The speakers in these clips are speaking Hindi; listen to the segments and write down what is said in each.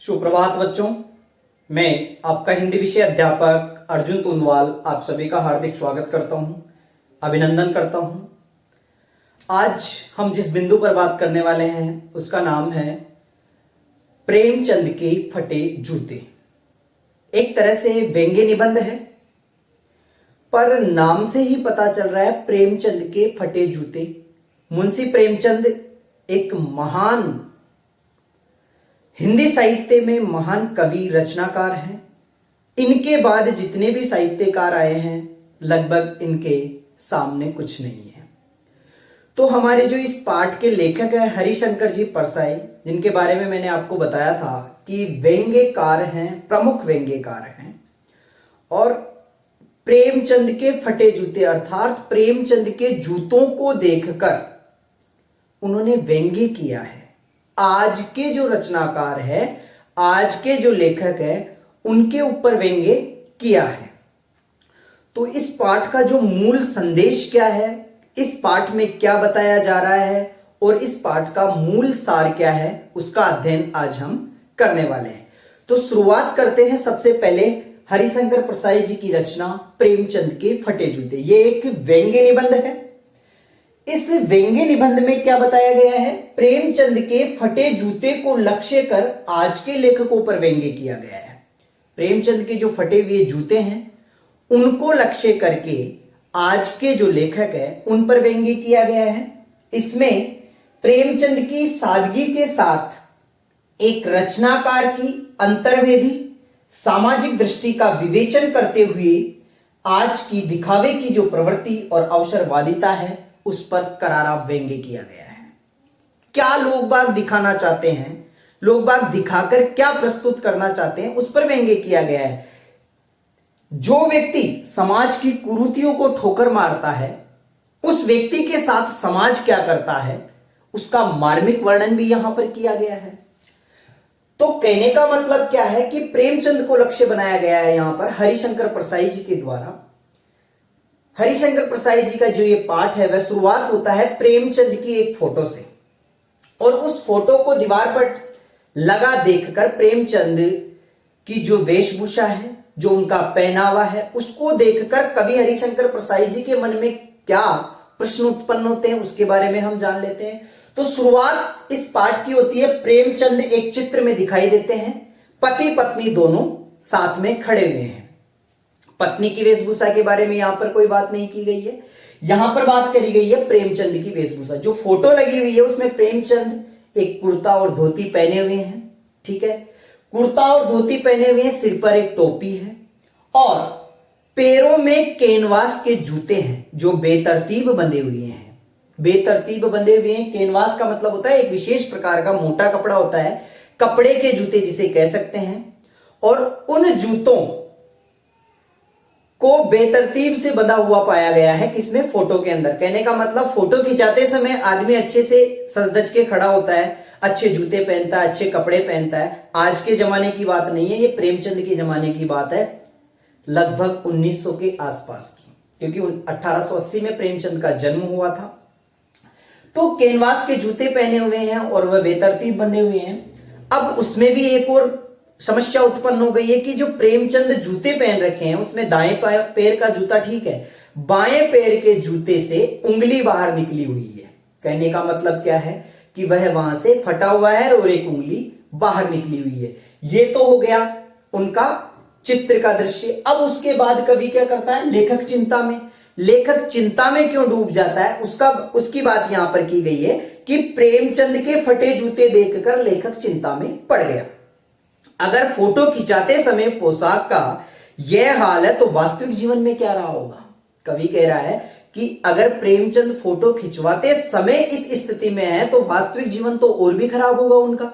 सुप्रभात बच्चों, मैं आपका हिंदी विषय अध्यापक अर्जुन तुनवाल आप सभी का हार्दिक स्वागत करता हूं, अभिनंदन करता हूं। आज हम जिस बिंदु पर बात करने वाले हैं उसका नाम है प्रेमचंद के फटे जूते। एक तरह से व्यंग्य निबंध है, पर नाम से ही पता चल रहा है प्रेमचंद के फटे जूते। मुंशी प्रेमचंद एक महान हिंदी साहित्य में महान कवि रचनाकार हैं। इनके बाद जितने भी साहित्यकार आए हैं लगभग इनके सामने कुछ नहीं है। तो हमारे जो इस पाठ के लेखक है हरिशंकर जी परसाई, जिनके बारे में मैंने आपको बताया था कि व्यंग्यकार हैं, प्रमुख व्यंग्यकार हैं, और प्रेमचंद के फटे जूते अर्थात प्रेमचंद के जूतों को देखकर उन्होंने व्यंग्य किया है। आज के जो रचनाकार है, आज के जो लेखक है, उनके ऊपर व्यंग्य किया है। तो इस पाठ का जो मूल संदेश क्या है, इस पाठ में क्या बताया जा रहा है और इस पाठ का मूल सार क्या है, उसका अध्ययन आज हम करने वाले हैं। तो शुरुआत करते हैं सबसे पहले हरिशंकर परसाई जी की रचना प्रेमचंद के फटे जूते। ये एक व्यंग्य निबंध है। इस व्यंग्य निबंध में क्या बताया गया है? प्रेमचंद के फटे जूते को लक्ष्य कर आज के लेखकों पर व्यंग्य किया गया है। प्रेमचंद के जो फटे हुए जूते हैं उनको लक्ष्य करके आज के जो लेखक है उन पर व्यंग्य किया गया है। इसमें प्रेमचंद की सादगी के साथ एक रचनाकार की अंतर्वेदी सामाजिक दृष्टि का विवेचन करते हुए आज की दिखावे की जो प्रवृत्ति और अवसरवादिता है उस पर करारा व्यंग्य किया गया है। क्या लोग बाग दिखाना चाहते हैं, लोग बाग दिखाकर क्या प्रस्तुत करना चाहते हैं, उस पर व्यंग्य किया गया है। जो व्यक्ति समाज की कुरीतियों को ठोकर मारता है, उस व्यक्ति के साथ समाज क्या करता है, उसका मार्मिक वर्णन भी यहां पर किया गया है। तो कहने का मतलब क्या है कि प्रेमचंद को लक्ष्य बनाया गया है यहां पर हरिशंकर परसाई जी के द्वारा। हरिशंकर परसाई जी का जो ये पाठ है वह शुरुआत होता है प्रेमचंद की एक फोटो से, और उस फोटो को दीवार पर लगा देखकर प्रेमचंद की जो वेशभूषा है, जो उनका पहनावा है, उसको देखकर कवि हरिशंकर परसाई जी के मन में क्या प्रश्न उत्पन्न होते हैं उसके बारे में हम जान लेते हैं। तो शुरुआत इस पाठ की होती है, प्रेमचंद एक चित्र में दिखाई देते हैं। पति पत्नी दोनों साथ में खड़े हुए हैं। पत्नी की वेशभूषा के बारे में यहां पर कोई बात नहीं की गई है, यहां पर बात करी गई है प्रेमचंद की वेशभूषा। जो फोटो लगी हुई है उसमें प्रेमचंद एक कुर्ता और धोती पहने हुए हैं, ठीक है, कुर्ता और धोती पहने हुए हैं, सिर पर एक टोपी है और पैरों में कैनवास के जूते हैं जो बेतरतीब बंधे हुए हैं। बेतरतीब बंधे हुए हैं, कैनवास का मतलब होता है एक विशेष प्रकार का मोटा कपड़ा होता है, कपड़े के जूते जिसे कह सकते हैं। और उन जूतों को बेतरतीब से बंधा हुआ पाया गया है किसमें? फोटो के अंदर। कहने का मतलब फोटो खिंचाते समय आदमी अच्छे से सज-धज के खड़ा होता है, अच्छे जूते पहनता है, अच्छे कपड़े पहनता है। आज के जमाने की बात नहीं है, ये प्रेमचंद के जमाने की बात है, लगभग 1900 के आसपास की, क्योंकि 1880 में प्रेमचंद का जन्म हुआ था। तो कैनवास के जूते पहने हुए हैं और वह बेतरतीब बंधे हुए हैं। अब उसमें भी एक और समस्या उत्पन्न हो गई है कि जो प्रेमचंद जूते पहन रखे हैं उसमें दाएं पैर का जूता ठीक है, बाएं पैर के जूते से उंगली बाहर निकली हुई है। कहने का मतलब क्या है कि वह वहां से फटा हुआ है और एक उंगली बाहर निकली हुई है। ये तो हो गया उनका चित्र का दृश्य। अब उसके बाद कवि क्या करता है? लेखक चिंता में क्यों डूब जाता है उसकी बात यहां पर की गई है कि प्रेमचंद के फटे जूते देखकर लेखक चिंता में पड़ गया। अगर फोटो खिंचाते समय पोशाक का यह हाल है तो वास्तविक जीवन में क्या रहा होगा? कवि कह रहा है कि अगर प्रेमचंद फोटो खिंचवाते समय इस स्थिति में है तो वास्तविक जीवन तो और भी खराब होगा उनका।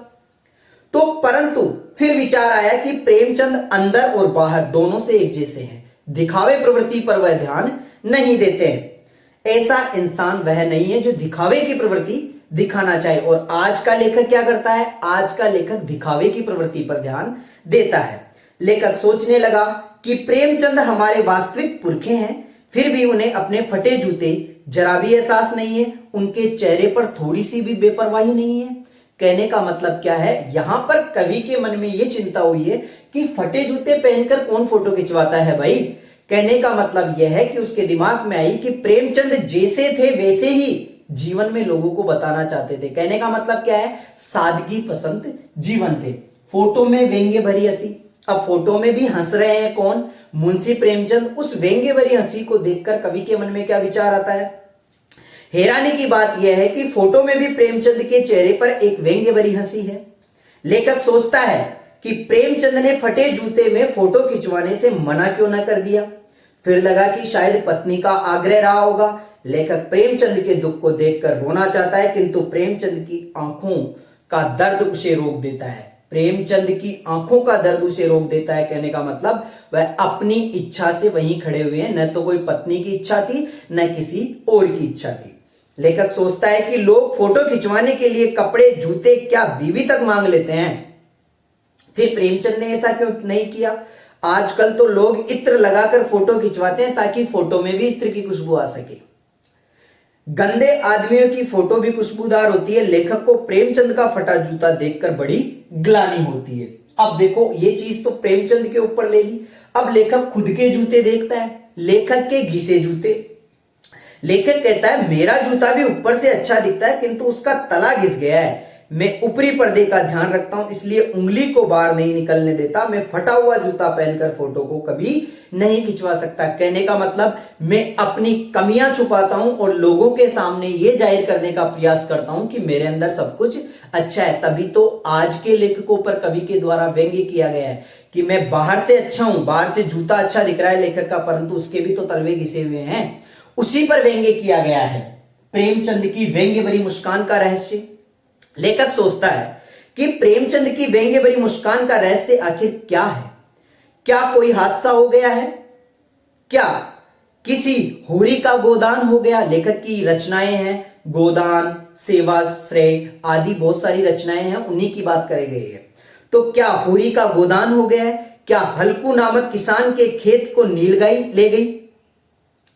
तो परंतु फिर विचार आया कि प्रेमचंद अंदर और बाहर दोनों से एक जैसे हैं, दिखावे प्रवृत्ति पर वह ध्यान नहीं देते हैं। ऐसा इंसान वह नहीं है जो दिखावे की प्रवृत्ति दिखाना चाहिए। और आज का लेखक क्या करता है? आज का लेखक दिखावे की प्रवृत्ति पर ध्यान देता है। लेखक सोचने लगा कि प्रेमचंद हमारे वास्तविक पुरखे हैं, फिर भी उन्हें अपने फटे जूते जरा भी एहसास नहीं है, उनके चेहरे पर थोड़ी सी भी बेपरवाही नहीं है। कहने का मतलब क्या है, यहां पर कवि के मन में यह चिंता हुई है कि फटे जूते पहनकर कौन फोटो खिंचवाता है भाई। कहने का मतलब यह है कि उसके दिमाग में आई कि प्रेमचंद जैसे थे वैसे ही जीवन में लोगों को बताना चाहते थे। कहने का मतलब क्या है, सादगी पसंद जीवन थे। फोटो में व्यंग्य भरी हंसी। अब फोटो में भी हंस रहे हैं कौन, मुंशी प्रेमचंद। उस व्यंग्य भरी हंसी को देखकर कवि के मन में क्या विचार आता है। हैरानी की बात यह है कि फोटो में भी प्रेमचंद के चेहरे पर एक व्यंग्य भरी हंसी है। लेखक सोचता है कि प्रेमचंद ने फटे जूते में फोटो खिंचवाने से मना क्यों न कर दिया। फिर लगा कि शायद पत्नी का आग्रह रहा होगा। लेखक प्रेमचंद के दुख को देखकर रोना चाहता है, किंतु प्रेमचंद की आंखों का दर्द उसे रोक देता है। प्रेमचंद की आंखों का दर्द उसे रोक देता है। कहने का मतलब वह अपनी इच्छा से वहीं खड़े हुए हैं, न तो कोई पत्नी की इच्छा थी न किसी और की इच्छा थी। लेखक सोचता है कि लोग फोटो खिंचवाने के लिए कपड़े, जूते, क्या बीवी तक मांग लेते हैं, फिर प्रेमचंद ने ऐसा क्यों नहीं किया। आजकल तो लोग इत्र लगाकर फोटो खिंचवाते हैं ताकि फोटो में भी इत्र की खुशबू आ सके। गंदे आदमियों की फोटो भी खुशबूदार होती है। लेखक को प्रेमचंद का फटा जूता देखकर बड़ी ग्लानि होती है। अब देखो, ये चीज तो प्रेमचंद के ऊपर ले ली। अब लेखक खुद के जूते देखता है, लेखक के घिसे जूते। लेखक कहता है मेरा जूता भी ऊपर से अच्छा दिखता है, किंतु उसका तला घिस गया है। मैं ऊपरी पर्दे का ध्यान रखता हूं, इसलिए उंगली को बाहर नहीं निकलने देता। मैं फटा हुआ जूता पहनकर फोटो को कभी नहीं खिंचवा सकता। कहने का मतलब मैं अपनी कमियां छुपाता हूं और लोगों के सामने यह जाहिर करने का प्रयास करता हूं कि मेरे अंदर सब कुछ अच्छा है। तभी तो आज के लेखकों पर कवि के द्वारा व्यंग्य किया गया है कि मैं बाहर से अच्छा हूं, बाहर से जूता अच्छा दिख रहा है लेखक का, परंतु उसके भी तो तलवे घिसे हुए हैं। उसी पर व्यंग्य किया गया है। प्रेमचंद की व्यंग्य भरी मुस्कान का रहस्य। लेखक सोचता है कि प्रेमचंद की व्यंग्य भरी मुस्कान का रहस्य आखिर क्या है। क्या कोई हादसा हो गया है, क्या किसी होरी का गोदान हो गया। लेखक की रचनाएं हैं, गोदान, सेवाश्रय आदि बहुत सारी रचनाएं हैं, उन्हीं की बात करे गई है। तो क्या होरी का गोदान हो गया है, क्या हल्कू नामक किसान के खेत को नीलगाई ले गई,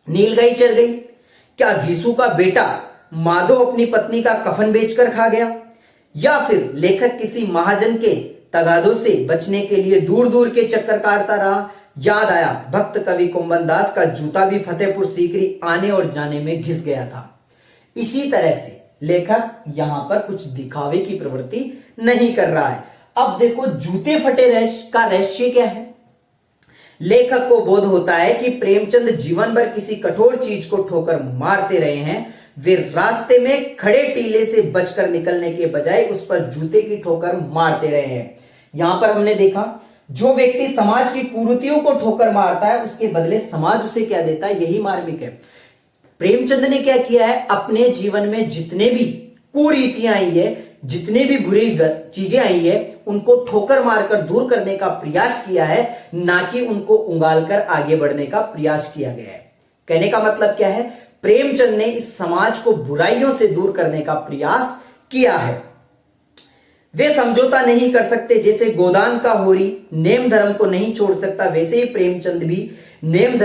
नीलगाई चर गई, क्या घीसू का बेटा माधव अपनी पत्नी का कफन बेचकर खा गया, या फिर लेखक किसी महाजन के तगादों से बचने के लिए दूर दूर के चक्कर काटता रहा। याद आया भक्त कवि कुंभन दास का जूता भी फतेहपुर सीकरी आने और जाने में घिस गया था। इसी तरह से लेखक यहां पर कुछ दिखावे की प्रवृत्ति नहीं कर रहा है। अब देखो जूते फटे का रहस्य क्या है। लेखक को बोध होता है कि प्रेमचंद जीवन भर किसी कठोर चीज को ठोकर मारते रहे हैं। वे रास्ते में खड़े टीले से बचकर निकलने के बजाय उस पर जूते की ठोकर मारते रहे हैं। यहां पर हमने देखा जो व्यक्ति समाज की कुरीतियों को ठोकर मारता है उसके बदले समाज उसे क्या देता है, यही मार्मिक है। प्रेमचंद ने क्या किया है, अपने जीवन में जितने भी कुरीतियां आई है, जितने भी बुरी चीजें आई है, उनको ठोकर मारकर दूर करने का प्रयास किया है, ना कि उनको उंगालकर आगे बढ़ने का प्रयास किया गया है। कहने का मतलब क्या है, प्रेमचंद ने इस समाज को बुराइयों से दूर करने का प्रयास किया है। वे समझौता नहीं कर सकते। जैसे गोदान का होरी नेम धर्म को नहीं छोड़ सकता, वैसे ही प्रेमचंद भी नेम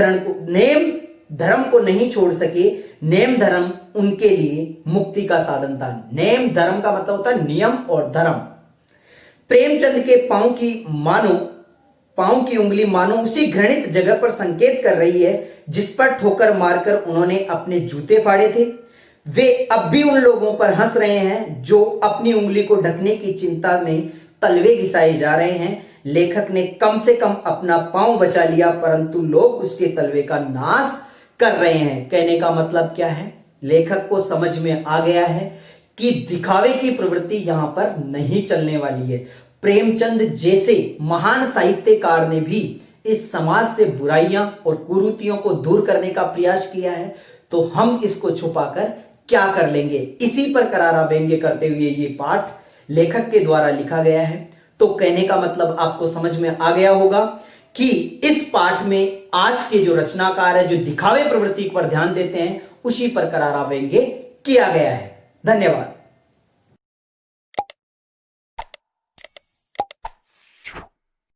धर्म को नहीं छोड़ सके। नेम धर्म उनके लिए मुक्ति का साधन था। नेम धर्म का मतलब होता है नियम और धर्म। प्रेमचंद के पांव की उंगली मानो उसी घृणित जगह पर संकेत कर रही है जिस पर ठोकर मारकर उन्होंने अपने जूते फाड़े थे। वे अब भी उन लोगों पर हंस रहे हैं जो अपनी उंगली को ढकने की चिंता में तलवे घिसाए जा रहे हैं। लेखक ने कम से कम अपना पांव बचा लिया, परंतु लोग उसके तलवे का नाश कर रहे हैं। कहने का मतलब क्या है, लेखक को समझ में आ गया है कि दिखावे की प्रवृत्ति यहां पर नहीं चलने वाली है। प्रेमचंद जैसे महान साहित्यकार ने भी इस समाज से बुराइयां और कुरीतियों को दूर करने का प्रयास किया है, तो हम इसको छुपाकर क्या कर लेंगे। इसी पर करारा व्यंग्य करते हुए ये पाठ लेखक के द्वारा लिखा गया है। तो कहने का मतलब आपको समझ में आ गया होगा कि इस पाठ में आज के जो रचनाकार है, जो दिखावे प्रवृत्ति पर ध्यान देते हैं, उसी पर करारा व्यंग्य किया गया है। धन्यवाद।